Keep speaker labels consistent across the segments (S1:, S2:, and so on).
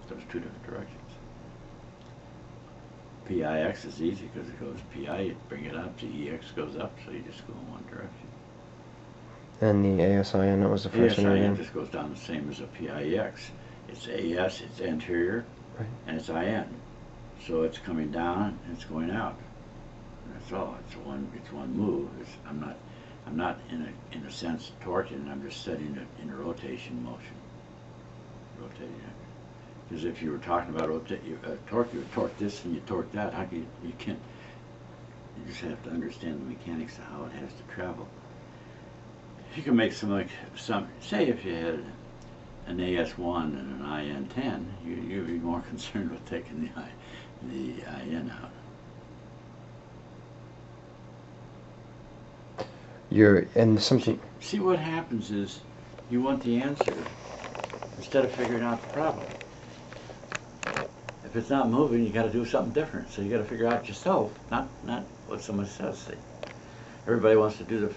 S1: those two different directions. PIX is easy because it goes PI, you bring it up, the EX goes up, so you just go in one direction.
S2: And the ASIN, that was the first one
S1: ASIN
S2: again.
S1: just goes down the same as a PIX. It's AS, it's anterior,
S2: Right.
S1: and it's IN. So it's coming down and it's going out. That's all. It's one move. I'm not in a sense torquing. I'm just setting it in a rotation motion. Rotating it. Because if you were talking about torque, you would torque this and you torque that. How can you can't? You just have to understand the mechanics of how it has to travel. You can make some say if you had an AS1 and an IN10, you'd be more concerned with taking the IN out. See what happens is you want the answer instead of figuring out the problem. If it's not moving, you got to do something different. So you got to figure out yourself, not what someone says. See, everybody wants to do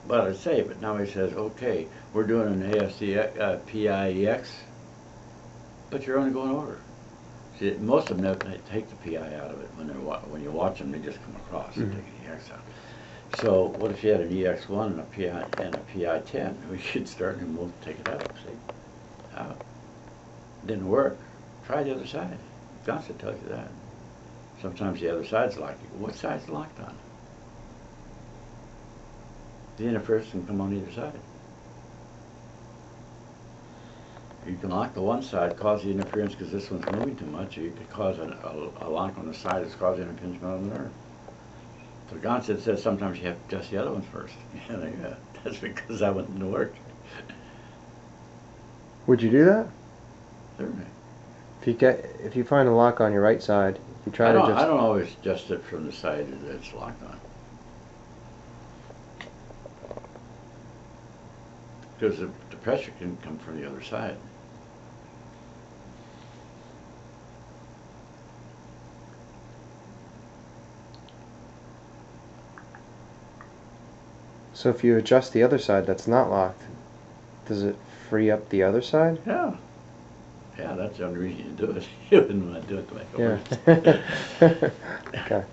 S1: what I say, but now he says, okay, we're doing an PIEX, but you're only going over. See, most of them they take the PI out of it when you watch them. They just come across and take the EX out. So what if you had an EX1 and a PI10? We should start and we'll take it out. See, how? Didn't work. Try the other side. Gonstead tells you that. Sometimes the other side's locked. What side's locked on? The interference can come on either side. You can lock the one side, cause the interference because this one's moving too much, or you could cause a lock on the side that's causing an impingement on the nerve. So Gonstead says sometimes you have to adjust the other ones first. Yeah, that's because that one didn't work.
S2: Would you do that?
S1: Certainly.
S2: If you find a lock on your right side, if you try
S1: I
S2: to just...
S1: I don't always adjust it from the side that it's locked on. Because the pressure can come from the other side.
S2: So if you adjust the other side that's not locked, does it free up the other side?
S1: Yeah. Yeah, that's the only reason you do it. You wouldn't want to do it to make it worse.
S2: Okay.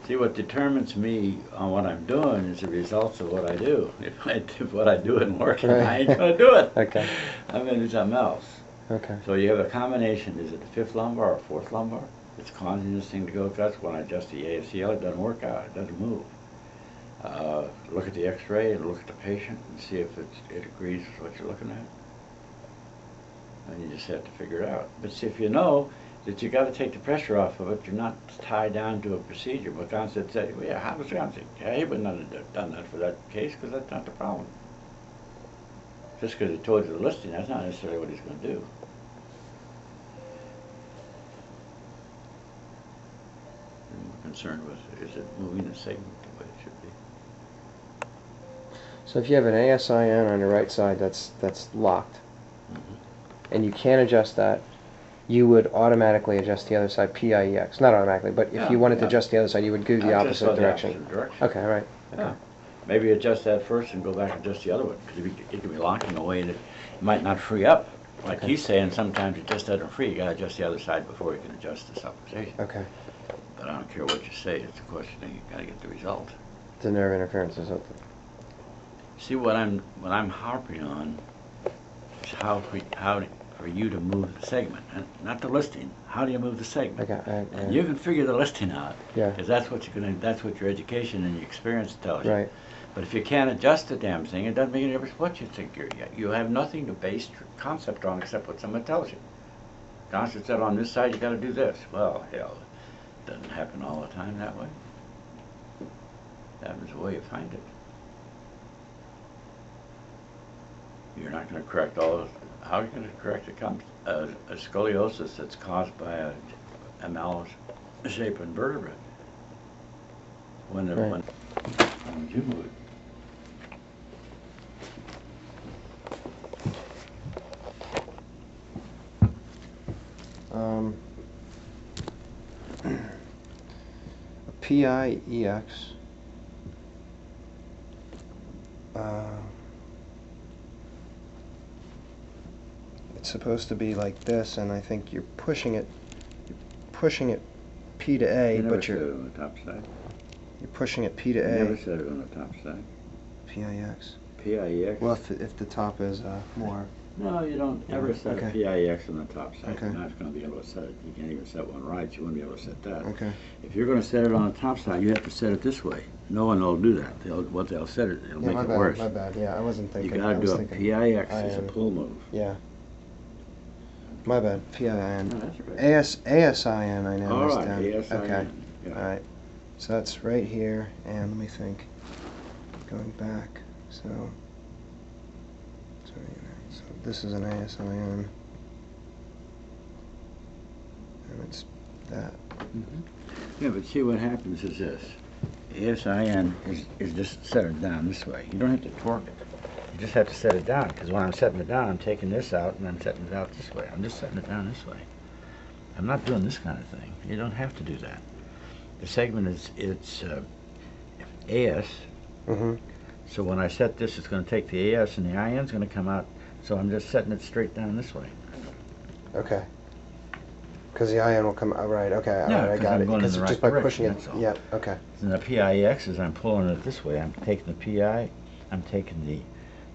S1: See, what determines me on what I'm doing is the results of what I do. If what I do isn't working,
S2: Right.
S1: I ain't going to do it.
S2: Okay.
S1: I'm going to do something else.
S2: Okay.
S1: So you have a combination. Is it the fifth lumbar or fourth lumbar? It's causing this thing to go guts. When I adjust the AFCL, it doesn't work out. It doesn't move. Look at the X-ray and look at the patient and see if it agrees with what you're looking at. And you just have to figure it out. But see, if you know that you got to take the pressure off of it, you're not tied down to a procedure. But Gonstead said, well, yeah, how was Gonstead? Yeah, he wouldn't have done that for that case because that's not the problem. Just because he told you the listing, that's not necessarily what he's going to do. I'm concerned with, is it moving the segment the way it should be?
S2: So if you have an ASIN on your right side that's locked, and you can't adjust that, you would automatically adjust the other side, PIEX. Not automatically, but if you wanted to adjust the other side, you would go the opposite direction. Okay, all right. Okay.
S1: Yeah. Maybe adjust that first and go back and adjust the other one. Because it could be locking in a way that it might not free up. Like he's saying, sometimes it just doesn't free. You got to adjust the other side before you can adjust the subluxation.
S2: Okay.
S1: But I don't care what you say. It's a question of you got to get the result.
S2: The nerve interference or something.
S1: See, what I'm harping on is how for you to move the segment, and not the listing. How do you move the segment?
S2: Okay.
S1: And you can figure the listing out.
S2: Yeah.
S1: Because that's what that's what your education and your experience tells you.
S2: Right.
S1: But if you can't adjust the damn thing, it doesn't make any difference what you think you have nothing to base your concept on except what someone tells you. Gonstead said on this side you got to do this. Well, hell, it doesn't happen all the time that way. It happens the way you find it. You're not going to correct all of. How are you going to correct a scoliosis that's caused by a mallet-shaped vertebrae? When you move it.
S2: A PIEX. it's supposed to be like this, and I think you're pushing it P to A,
S1: You never
S2: but
S1: set it on the top side.
S2: you're pushing it P to
S1: You
S2: A.
S1: never set it on the top side.
S2: PIX.
S1: PIEX?
S2: Well, if the top is more.
S1: No, you don't ever set
S2: Okay.
S1: a PIEX on the top side.
S2: Okay.
S1: You're not going to be able to set it. You can't even set one right. You wouldn't be able to set that.
S2: Okay.
S1: If you're going to set it on the top side, you have to set it this way. No one will do that. They'll set it, it'll
S2: Yeah,
S1: make
S2: my
S1: it
S2: bad,
S1: worse.
S2: my bad. Yeah, I wasn't
S1: You
S2: thinking.
S1: got to do a PIX as a
S2: IN.
S1: pull move.
S2: Yeah. My bad. PIN.
S1: No, that's right.
S2: ASIN, I know.
S1: All
S2: is
S1: right,
S2: down.
S1: ASIN.
S2: Okay.
S1: Yeah.
S2: All right. So that's right here, and let me think. Going back. So this is an ASIN, and it's that.
S1: Yeah, but see what happens is this. ASIN is just set it down this way. You don't have to torque it. You just have to set it down, because when I'm setting it down, I'm taking this out and I'm setting it out this way. I'm just setting it down this way. I'm not doing this kind of thing. You don't have to do that. The segment it's AS.
S2: Mm-hmm.
S1: So when I set this, it's going to take the AS and the IN is going to come out. So I'm just setting it straight down this way.
S2: Okay. Because the IN will come out, right, okay, all
S1: Yeah,
S2: right, I
S1: 'cause
S2: got
S1: I'm
S2: it.
S1: going in
S2: Because
S1: the
S2: just
S1: right
S2: by pushing
S1: direction,
S2: it,
S1: that's all.
S2: yeah, okay.
S1: And the PIEX is I'm pulling it this way. I'm taking the PI, I'm taking the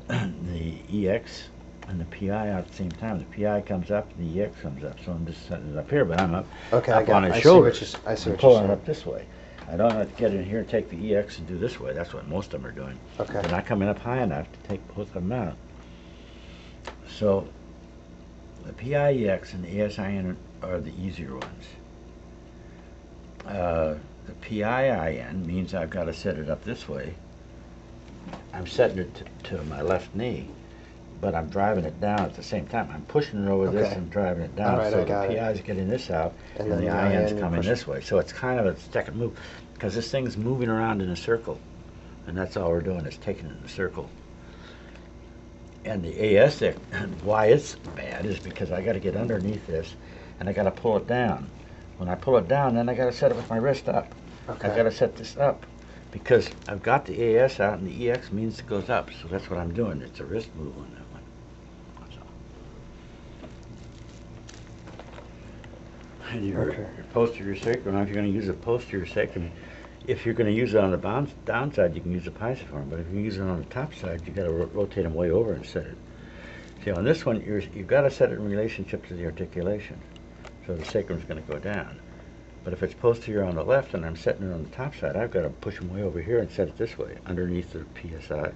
S1: the EX and the PI out at the same time. The PI comes up and the EX comes up. So I'm just setting it up here, but I'm up,
S2: Okay,
S1: up on his
S2: I see
S1: shoulder.
S2: what you're, I see
S1: I'm
S2: what
S1: pulling
S2: you're
S1: it
S2: saying.
S1: up this way. I don't have to get in here and take the EX and do this way. That's what most of them are doing.
S2: Okay.
S1: They're not coming up high enough to take both of them out. So the PIEX and the ASIN are the easier ones. The PIIN means I've got to set it up this way. I'm setting it to my left knee, but I'm driving it down at the same time. I'm pushing it over this
S2: Okay.
S1: and driving it down.
S2: All right,
S1: so
S2: I got
S1: the
S2: it.
S1: PI's getting this out,
S2: And
S1: and
S2: then
S1: the
S2: the
S1: IN's
S2: IN, you
S1: coming
S2: push-
S1: this way. So it's kind of a second move, because this thing's moving around in a circle, and that's all we're doing is taking it in a circle. And the AS, why it's bad is because I got to get underneath this, and I got to pull it down. When I pull it down, then I got to set it with my wrist up.
S2: Okay.
S1: I got to set this up, because I've got the AS out, and the EX means it goes up. So that's what I'm doing. It's a wrist move on that one. That's all. And your posterior sacrum, if you're going to use a posterior sacrum, if you're going to use it on the downside, you can use a pisiform. But if you use it on the top side, you got to rotate them way over and set it. See, on this one, you've got to set it in relationship to the articulation. So the sacrum's going to go down. But if it's posterior on the left and I'm setting it on the top side, I've got to push them way over here and set it this way, underneath the PSI.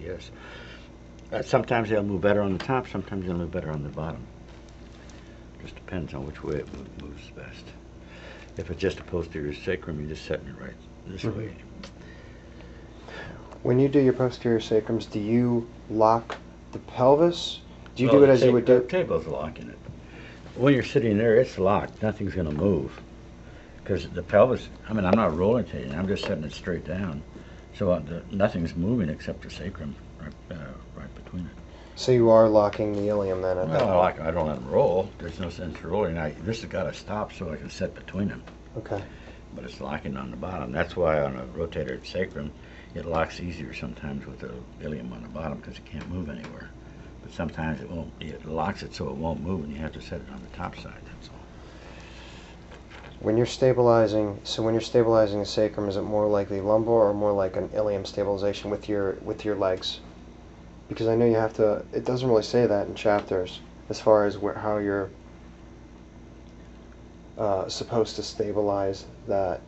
S1: Yes. Sometimes they'll move better on the top, sometimes they'll move better on the bottom. Just depends on which way it moves best. If it's just a posterior sacrum, you're just setting it right this way.
S2: When you do your posterior sacrums, do you lock the pelvis? Do you do it as you would do?
S1: The table's locking it. When you're sitting there, it's locked. Nothing's going to move. Because the pelvis, I mean, I'm not rotating. I'm just setting it straight down. So nothing's moving except the sacrum right between it.
S2: So you are locking the ilium then at that
S1: Well,
S2: point?
S1: I don't let them roll. There's no sense rolling. This has got to stop so I can set between them.
S2: Okay.
S1: But it's locking on the bottom. That's why on a rotator sacrum, it locks easier sometimes with the ilium on the bottom because it can't move anywhere. But sometimes it won't. It locks it so it won't move, and you have to set it on the top side. That's all.
S2: When you're stabilizing, the sacrum, is it more likely lumbar or more like an ilium stabilization with your legs? Because I know you have to. It doesn't really say that in chapters as far as how you're supposed to stabilize that.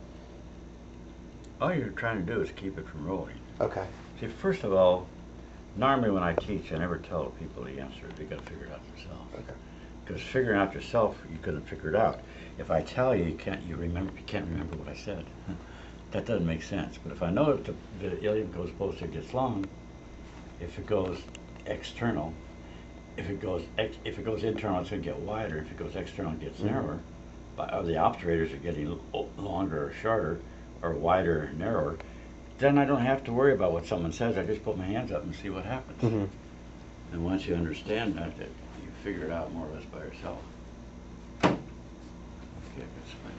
S1: All you're trying to do is keep it from rolling.
S2: Okay.
S1: See, first of all, normally when I teach, I never tell people the answer. They got to figure it out themselves.
S2: Okay.
S1: Because figuring out yourself, you couldn't figure it out. If I tell you, you can't remember what I said. That doesn't make sense. But if I know that the ilium goes posterior, gets long, if it goes external, if it goes internal, it's going to get wider. If it goes external, it gets narrower. But the obturators are getting longer or shorter, or wider or narrower. Then I don't have to worry about what someone says. I just put my hands up and see what happens.
S2: Mm-hmm.
S1: And once you understand that you figure it out more or less by yourself. Okay, that's fine.